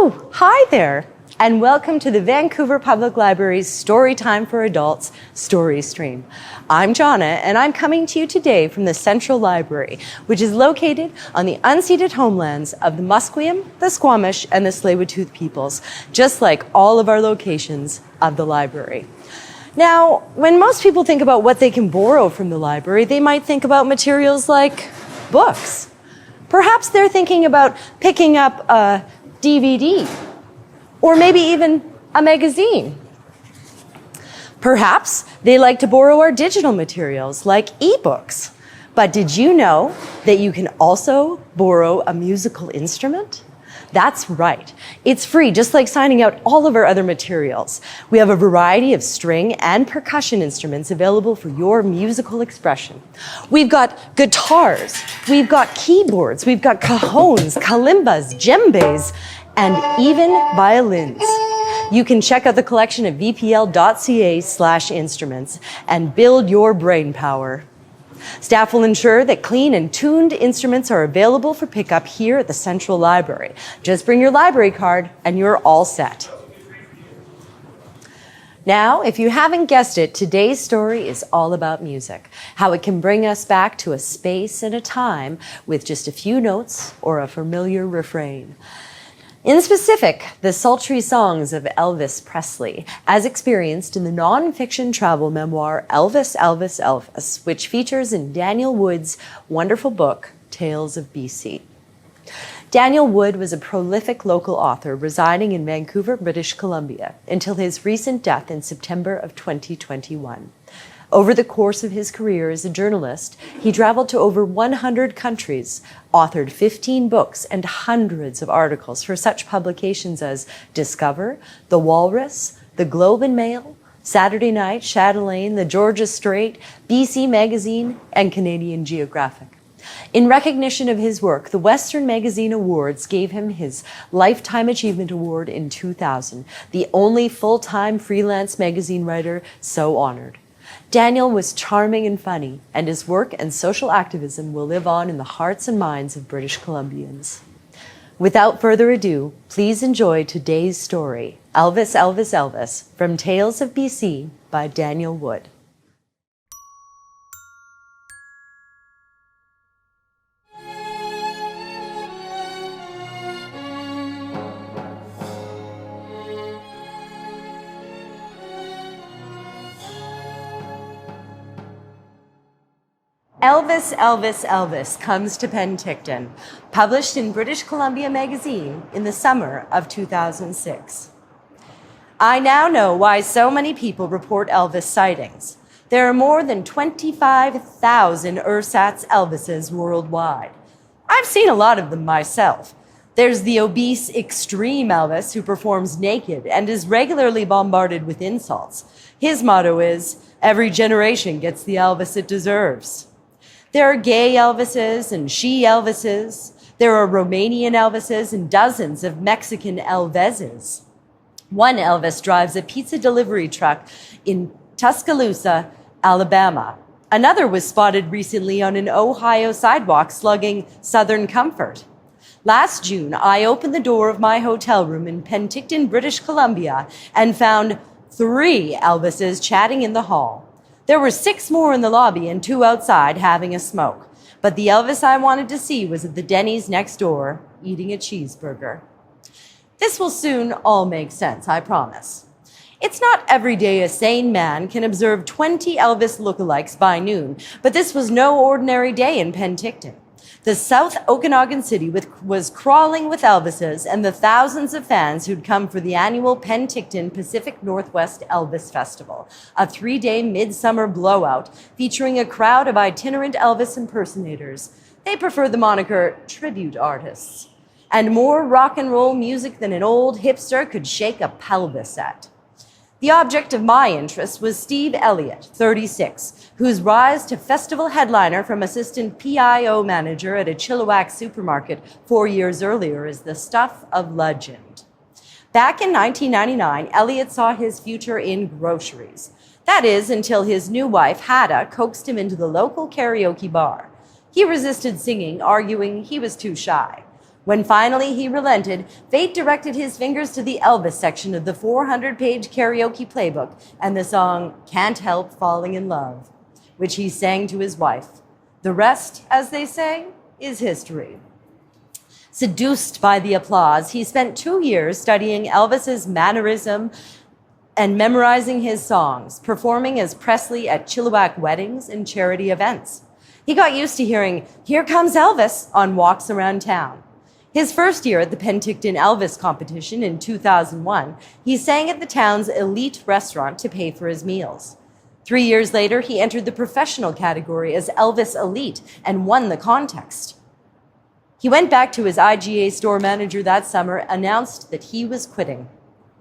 Oh, hi there, and welcome to the Vancouver Public Library's Storytime for Adults story stream. I'm Jonna, and I'm coming to you today from the Central Library, which is located on the unceded homelands of the Musqueam, the Squamish, and the Tsleil-Waututh peoples, just like all of our locations of the library. Now, when most people think about what they can borrow from the library, they might think about materials like books. Perhaps they're thinking about picking up a DVD, or maybe even a magazine. Perhaps they like to borrow our digital materials like ebooks. But did you know that you can also borrow a musical instrument? That's right. It's free, just like signing out all of our other materials. We have a variety of string and percussion instruments available for your musical expression. We've got guitars, we've got keyboards, we've got cajones, kalimbas, djembes, and even violins. You can check out the collection at vpl.ca/instruments and build your brain power. Staff will ensure that clean and tuned instruments are available for pickup here at the Central Library. Just bring your library card and you're all set. Now, if you haven't guessed it, today's story is all about music, how it can bring us back to a space and a time with just a few notes or a familiar refrain. In specific, the sultry songs of Elvis Presley, as experienced in the non-fiction travel memoir Elvis, Elvis, Elvis, which features in Daniel Wood's wonderful book, Tales of B.C. Daniel Wood was a prolific local author residing in Vancouver, British Columbia, until his recent death in September of 2021. Over the course of his career as a journalist, he traveled to over 100 countries, authored 15 books and hundreds of articles for such publications as Discover, The Walrus, The Globe and Mail, Saturday Night, Chatelaine, The Georgia Straight, BC Magazine, and Canadian Geographic. In recognition of his work, the Western Magazine Awards gave him his Lifetime Achievement Award in 2000, the only full-time freelance magazine writer so honored. Daniel was charming and funny, and his work and social activism will live on in the hearts and minds of British Columbians. Without further ado, please enjoy today's story, Elvis, Elvis, Elvis, from Tales of B.C. by Daniel Wood. Elvis, Elvis, Elvis comes to Penticton, published in British Columbia Magazine in the summer of 2006. I now know why so many people report Elvis sightings. There are more than 25,000 ersatz Elvises worldwide. I've seen a lot of them myself. There's the obese, extreme Elvis who performs naked and is regularly bombarded with insults. His motto is, "Every generation gets the Elvis it deserves." There are gay Elvises and she-Elvises. There are Romanian Elvises and dozens of Mexican Elveses. One Elvis drives a pizza delivery truck in Tuscaloosa, Alabama. Another was spotted recently on an Ohio sidewalk slugging Southern Comfort. Last June, I opened the door of my hotel room in Penticton, British Columbia, and found 3 Elvises chatting in the hall. There were 6 more in the lobby and 2 outside having a smoke. But the Elvis I wanted to see was at the Denny's next door, eating a cheeseburger. This will soon all make sense, I promise. It's not every day a sane man can observe 20 Elvis lookalikes by noon, but this was no ordinary day in Penticton. The South Okanagan City was crawling with Elvises and the thousands of fans who'd come for the annual Penticton Pacific Northwest Elvis Festival, a 3-day midsummer blowout featuring a crowd of itinerant Elvis impersonators. They prefer the moniker tribute artists. And more rock and roll music than an old hipster could shake a pelvis at. The object of my interest was Steve Elliott, 36, whose rise to festival headliner from assistant PIO manager at a Chilliwack supermarket 4 years earlier is the stuff of legend. Back in 1999, Elliott saw his future in groceries. That is, until his new wife, Hada, coaxed him into the local karaoke bar. He resisted singing, arguing he was too shy. When finally he relented, fate directed his fingers to the Elvis section of the 400-page karaoke playbook and the song Can't Help Falling in Love, which he sang to his wife. The rest, as they say, is history. Seduced by the applause, he spent 2 years studying Elvis's mannerism and memorizing his songs, performing as Presley at Chilliwack weddings and charity events. He got used to hearing, "Here comes Elvis," on walks around town. His first year at the Penticton Elvis competition in 2001, he sang at the town's elite restaurant to pay for his meals. 3 years later, he entered the professional category as Elvis Elite and won the contest. He went back to his IGA store manager that summer, announced that he was quitting.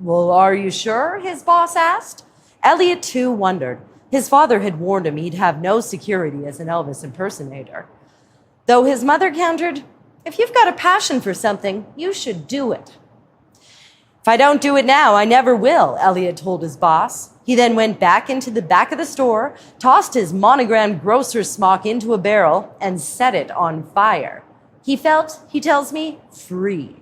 "Well, are you sure?" his boss asked. Elliot, too, wondered. His father had warned him he'd have no security as an Elvis impersonator. Though his mother countered, "If you've got a passion for something, you should do it." "If I don't do it now, I never will," Elliot told his boss. He then went back into the back of the store, tossed his monogrammed grocer's smock into a barrel, and set it on fire. He felt, he tells me, free.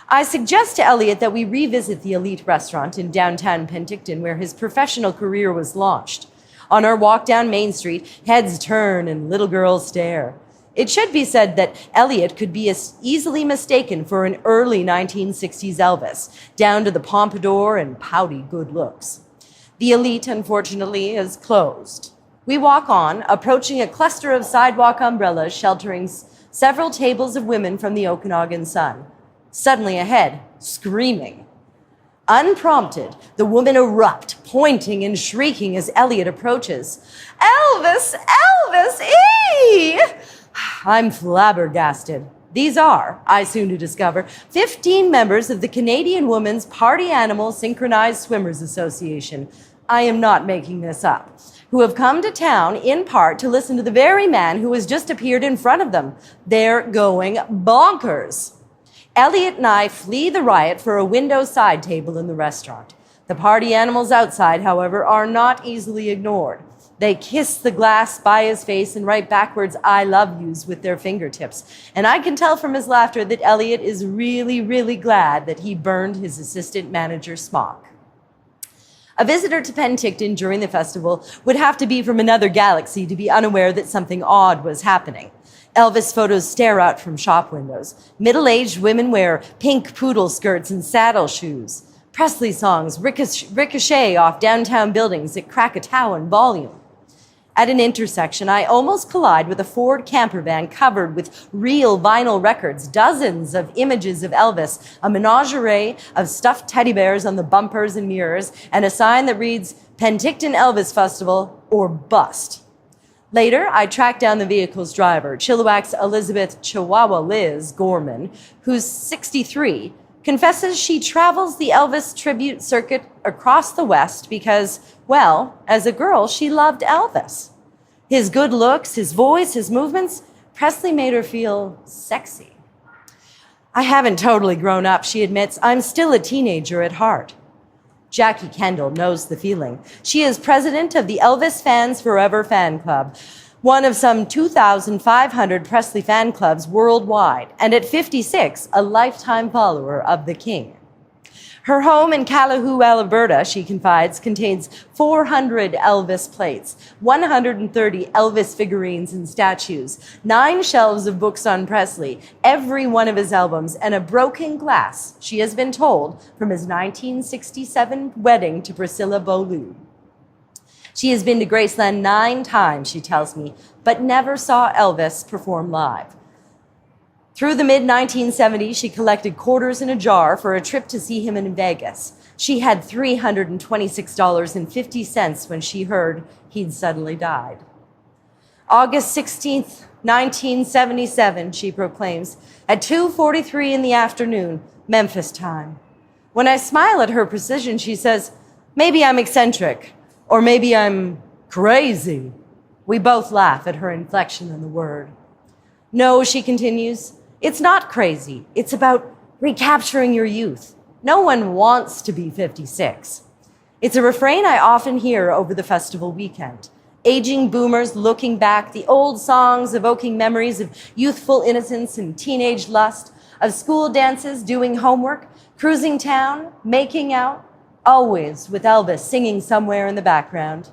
I suggest to Elliot that we revisit the elite restaurant in downtown Penticton where his professional career was launched. On our walk down Main Street, heads turn and little girls stare. It should be said that Elliot could be as easily mistaken for an early 1960s Elvis, down to the pompadour and pouty good looks. The elite, unfortunately, is closed. We walk on, approaching a cluster of sidewalk umbrellas sheltering several tables of women from the Okanagan sun. Suddenly ahead, screaming. Unprompted, the women erupt, pointing and shrieking as Elliot approaches. "Elvis! Elvis! Eee!" I'm flabbergasted. These are, I soon to discover, 15 members of the Canadian Women's Party Animal Synchronized Swimmers Association. I am not making this up. Who have come to town in part to listen to the very man who has just appeared in front of them. They're going bonkers. Elliot and I flee the riot for a window side table in the restaurant. The party animals outside, however, are not easily ignored. They kiss the glass by his face and write backwards "I love yous" with their fingertips. And I can tell from his laughter that Elliot is really, really glad that he burned his assistant manager's smock. A visitor to Penticton during the festival would have to be from another galaxy to be unaware that something odd was happening. Elvis photos stare out from shop windows. Middle-aged women wear pink poodle skirts and saddle shoes. Presley songs ricochet off downtown buildings at Krakatoa in volume. At an intersection, I almost collide with a Ford camper van covered with real vinyl records, dozens of images of Elvis, a menagerie of stuffed teddy bears on the bumpers and mirrors, and a sign that reads, "Penticton Elvis Festival or Bust." Later, I track down the vehicle's driver, Chilliwack's Elizabeth Chihuahua Liz Gorman, who's 63, confesses she travels the Elvis tribute circuit across the West because, well, as a girl, she loved Elvis. His good looks, his voice, his movements, Presley made her feel sexy. "I haven't totally grown up," she admits. "I'm still a teenager at heart." Jackie Kendall knows the feeling. She is president of the Elvis Fans Forever fan club, one of some 2,500 Presley fan clubs worldwide, and at 56, a lifetime follower of the King. Her home in Calahoo, Alberta, she confides, contains 400 Elvis plates, 130 Elvis figurines and statues, 9 shelves of books on Presley, every one of his albums, and a broken glass, she has been told, from his 1967 wedding to Priscilla Beaulieu. She has been to Graceland 9 times, she tells me, but never saw Elvis perform live. Through the mid-1970s, she collected quarters in a jar for a trip to see him in Vegas. She had $326.50 when she heard he'd suddenly died. August 16th, 1977, she proclaims, at 2:43 in the afternoon, Memphis time. When I smile at her precision, she says, "Maybe I'm eccentric, or maybe I'm crazy." We both laugh at her inflection on the word. "No," she continues, "it's not crazy. It's about recapturing your youth. No one wants to be 56. It's a refrain I often hear over the festival weekend. Aging boomers looking back, the old songs evoking memories of youthful innocence and teenage lust, of school dances, doing homework, cruising town, making out, always with Elvis singing somewhere in the background.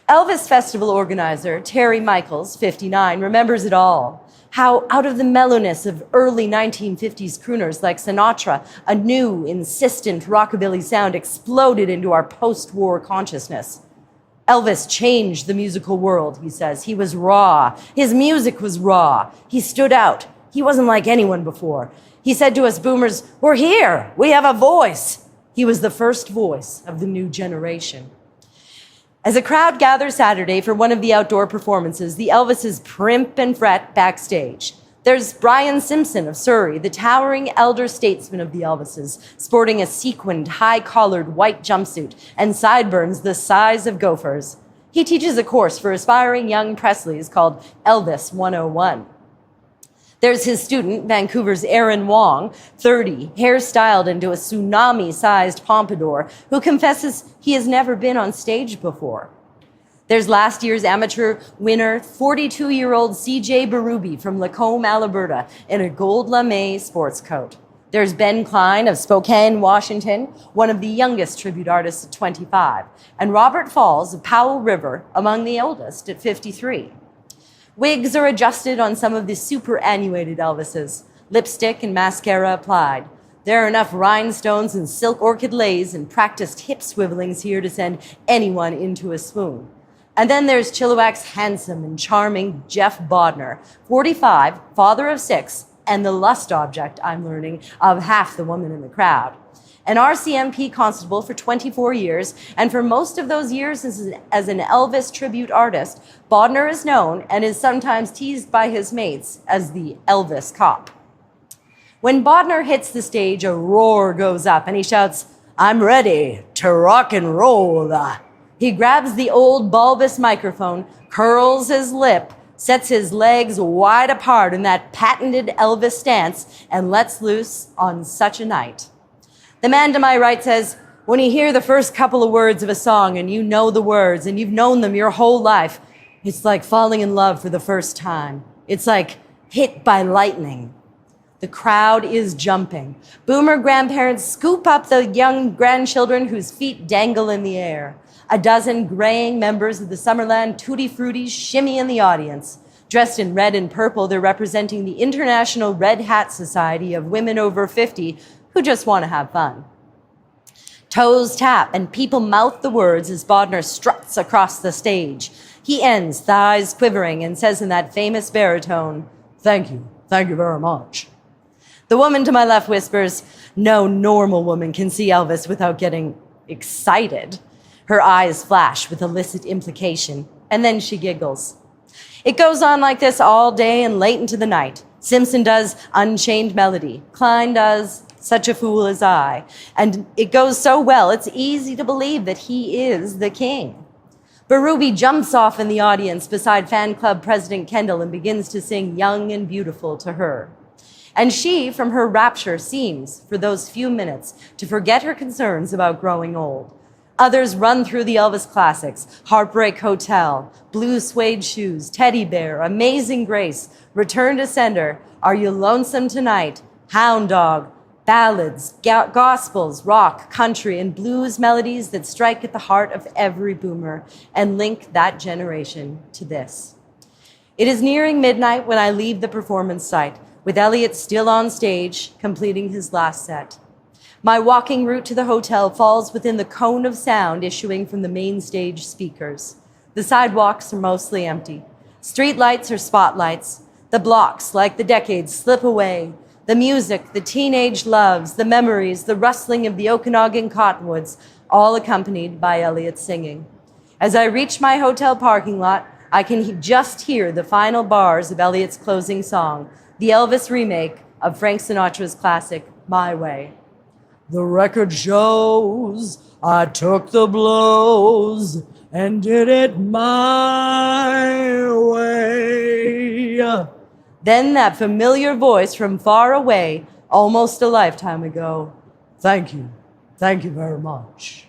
Elvis festival organizer Terry Michaels, 59, remembers it all. How out of the mellowness of early 1950s crooners like Sinatra, a new, insistent rockabilly sound exploded into our post-war consciousness. Elvis changed the musical world, he says. He was raw. His music was raw. He stood out. He wasn't like anyone before. He said to us boomers, "We're here. We have a voice." He was the first voice of the new generation. As a crowd gathers Saturday for one of the outdoor performances, the Elvises primp and fret backstage. There's Brian Simpson of Surrey, the towering elder statesman of the Elvises, sporting a sequined, high-collared white jumpsuit and sideburns the size of gophers. He teaches a course for aspiring young Presleys called Elvis 101. There's his student, Vancouver's Aaron Wong, 30, hairstyled into a tsunami-sized pompadour, who confesses he has never been on stage before. There's last year's amateur winner, 42-year-old CJ Berube from Lacombe, Alberta, in a gold lame sports coat. There's Ben Klein of Spokane, Washington, one of the youngest tribute artists at 25, and Robert Falls of Powell River, among the oldest at 53. Wigs are adjusted on some of the superannuated Elvises, lipstick and mascara applied. There are enough rhinestones and silk orchid lays and practiced hip swivelings here to send anyone into a swoon. And then there's Chilliwack's handsome and charming Jeff Bodner, 45, father of 6, and the lust object, I'm learning, of half the women in the crowd. An RCMP constable for 24 years, and for most of those years as an Elvis tribute artist, Bodner is known and is sometimes teased by his mates as the Elvis cop. When Bodner hits the stage, a roar goes up and he shouts, "I'm ready to rock and roll." He grabs the old bulbous microphone, curls his lip, sets his legs wide apart in that patented Elvis stance, and lets loose on such a night. The man to my right says, when you hear the first couple of words of a song and you know the words and you've known them your whole life, it's like falling in love for the first time. It's like hit by lightning. The crowd is jumping. Boomer grandparents scoop up the young grandchildren whose feet dangle in the air. A dozen graying members of the Summerland Tutti Fruttis shimmy in the audience. Dressed in red and purple, they're representing the International Red Hat Society of Women Over 50 who just want to have fun. Toes tap and people mouth the words as Bodner struts across the stage. He ends, thighs quivering, and says in that famous baritone, thank you very much." The woman to my left whispers, "No normal woman can see Elvis without getting excited." Her eyes flash with illicit implication, and then she giggles. It goes on like this all day and late into the night. Simpson does Unchained Melody. Klein does Such a Fool as I. And it goes so well, it's easy to believe that he is the king. Berube jumps off in the audience beside fan club president Kendall and begins to sing Young and Beautiful to her. And she, from her rapture, seems, for those few minutes, to forget her concerns about growing old. Others run through the Elvis classics, Heartbreak Hotel, Blue Suede Shoes, Teddy Bear, Amazing Grace, Return to Sender, Are You Lonesome Tonight, Hound Dog, ballads, gospels, rock, country, and blues melodies that strike at the heart of every boomer and link that generation to this. It is nearing midnight when I leave the performance site, with Elliot still on stage, completing his last set. My walking route to the hotel falls within the cone of sound issuing from the main stage speakers. The sidewalks are mostly empty. Street lights are spotlights. The blocks, like the decades, slip away. The music, the teenage loves, the memories, the rustling of the Okanagan cottonwoods, all accompanied by Elliot's singing. As I reach my hotel parking lot, I can just hear the final bars of Elliot's closing song, the Elvis remake of Frank Sinatra's classic, My Way. The record shows I took the blows and did it my way. Then that familiar voice from far away, almost a lifetime ago. Thank you very much.